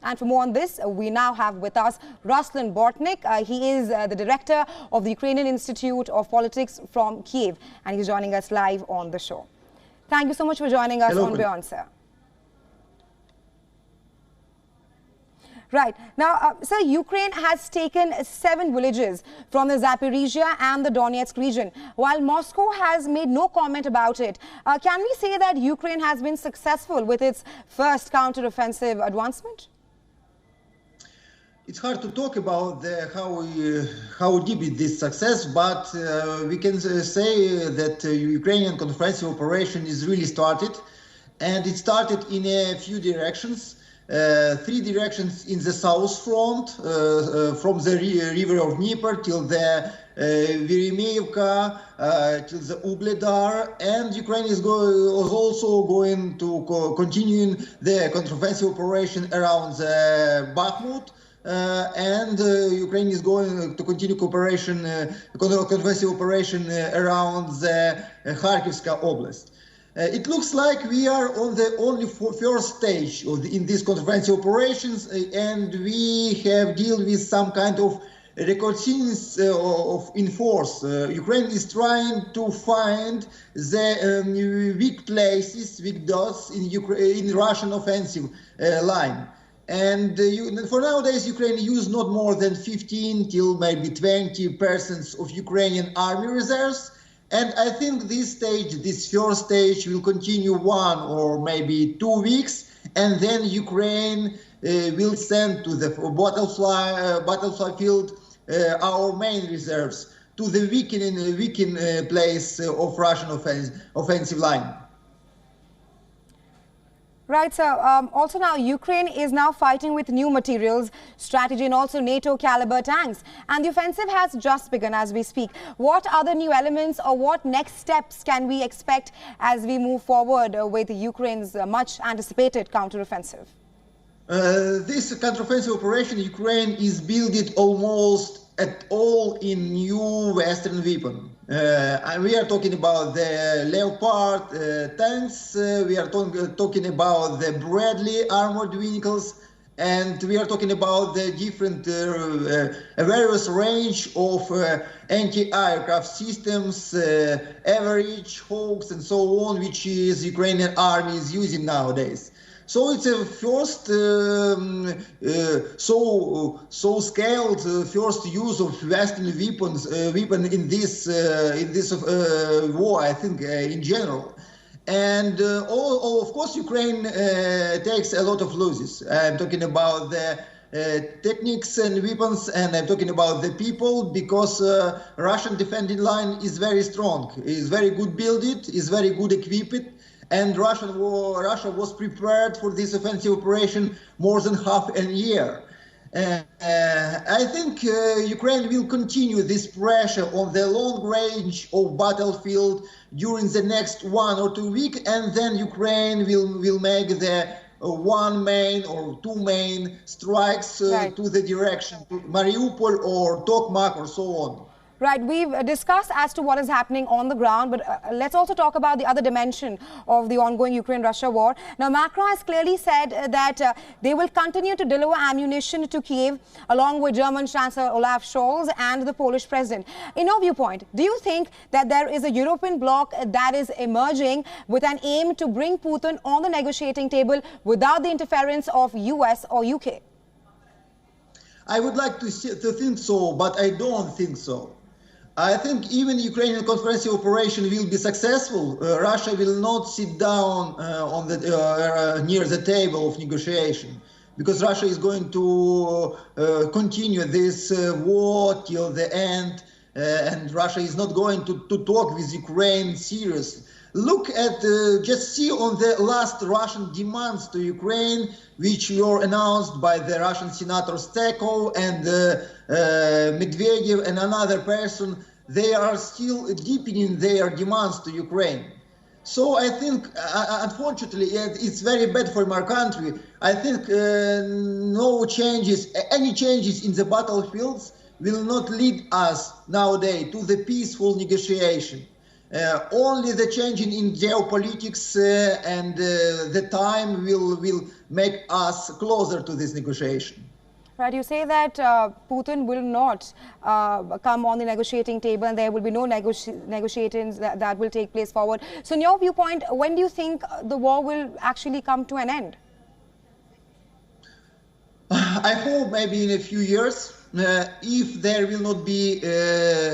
And for more on this, we now have with us Ruslan Bortnik. He is the director of the Ukrainian Institute of Politics from Kiev, and he's joining us live on the show. Thank you so much for joining us on WION, sir. Right. Now, sir, Ukraine has taken 7 villages from the Zaporizhia and the Donetsk region, while Moscow has made no comment about it. Can we say that Ukraine has been successful with its first counteroffensive advancement? It's hard to talk about how deep is this success, but we can say that Ukrainian counteroffensive operation is really started, and it started in a few directions. 3 directions in the south front, from the river of Dnieper till the Veremeivka, till the Ubledar, and Ukraine is also going to continue the counteroffensive operation around the Bakhmut. And Ukraine is going to continue counteroffensive operation around the Kharkivska Oblast. It looks like we are on the only first stage in these counteroffensive operations, and we have dealt with some kind of reconnaissance in force. Ukraine is trying to find the weak places, weak dots in Russian offensive line. And for nowadays, Ukraine use not more than 15 till maybe 20% of Ukrainian army reserves. And I think this first stage will continue 1 or maybe 2 weeks, and then Ukraine will send to the battlefield our main reserves to the weakened place of Russian offensive line. Right, sir. Also now, Ukraine is now fighting with new materials, strategy, and also NATO caliber tanks. And the offensive has just begun as we speak. What other new elements or what next steps can we expect as we move forward with Ukraine's much anticipated counteroffensive? This counteroffensive operation, Ukraine is building almost at all in new Western weapon. We are talking about the Leopard tanks, we are talking about the Bradley armored vehicles, and we are talking about the different various range of anti-aircraft systems, average, Hawks, and so on, which is Ukrainian army is using nowadays. So it's a first so scaled first use of Western weapon in this war, I think, in general. And of course, Ukraine takes a lot of losses. I'm talking about the techniques and weapons, and I'm talking about the people, because Russian defending line is very strong, is very good built, is very good equipped. And Russia was prepared for this offensive operation more than half a year. I think Ukraine will continue this pressure on the long range of battlefield during the next 1 or 2 weeks, and then Ukraine will make the 1 main or 2 main strikes right. to the direction to Mariupol or Tokmak or so on. Right, we've discussed as to what is happening on the ground, but let's also talk about the other dimension of the ongoing Ukraine-Russia war. Now, Macron has clearly said that they will continue to deliver ammunition to Kiev, along with German Chancellor Olaf Scholz and the Polish president. In your viewpoint, do you think that there is a European bloc that is emerging with an aim to bring Putin on the negotiating table without the interference of US or UK? I would like to think so, but I don't think so. I think even Ukrainian counteroffensive operation will be successful. Russia will not sit down near the table of negotiation, because Russia is going to continue this war till the end, and Russia is not going to talk with Ukraine seriously. Look at, just see on the last Russian demands to Ukraine, which were announced by the Russian Senator Stekov and Medvedev and another person. They are still deepening their demands to Ukraine. So I think, unfortunately, it's very bad for my country. I think any changes in the battlefields will not lead us nowadays to the peaceful negotiation. Only the changing in geopolitics and the time will make us closer to this negotiation. Right, you say that Putin will not come on the negotiating table and there will be no negotiations that will take place forward. So in your viewpoint, when do you think the war will actually come to an end? I hope maybe in a few years, if there will not be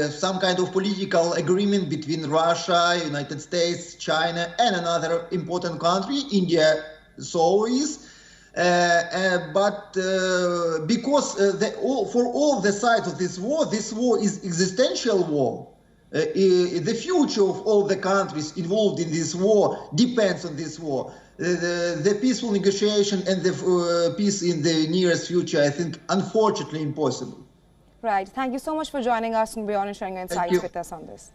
some kind of political agreement between Russia, United States, China and another important country, India so is. But because for all the sides of this war is existential war. The future of all the countries involved in this war depends on this war. The peaceful negotiation and the peace in the nearest future, I think, unfortunately impossible. Right. Thank you so much for joining us in WION and sharing your insights with us on this.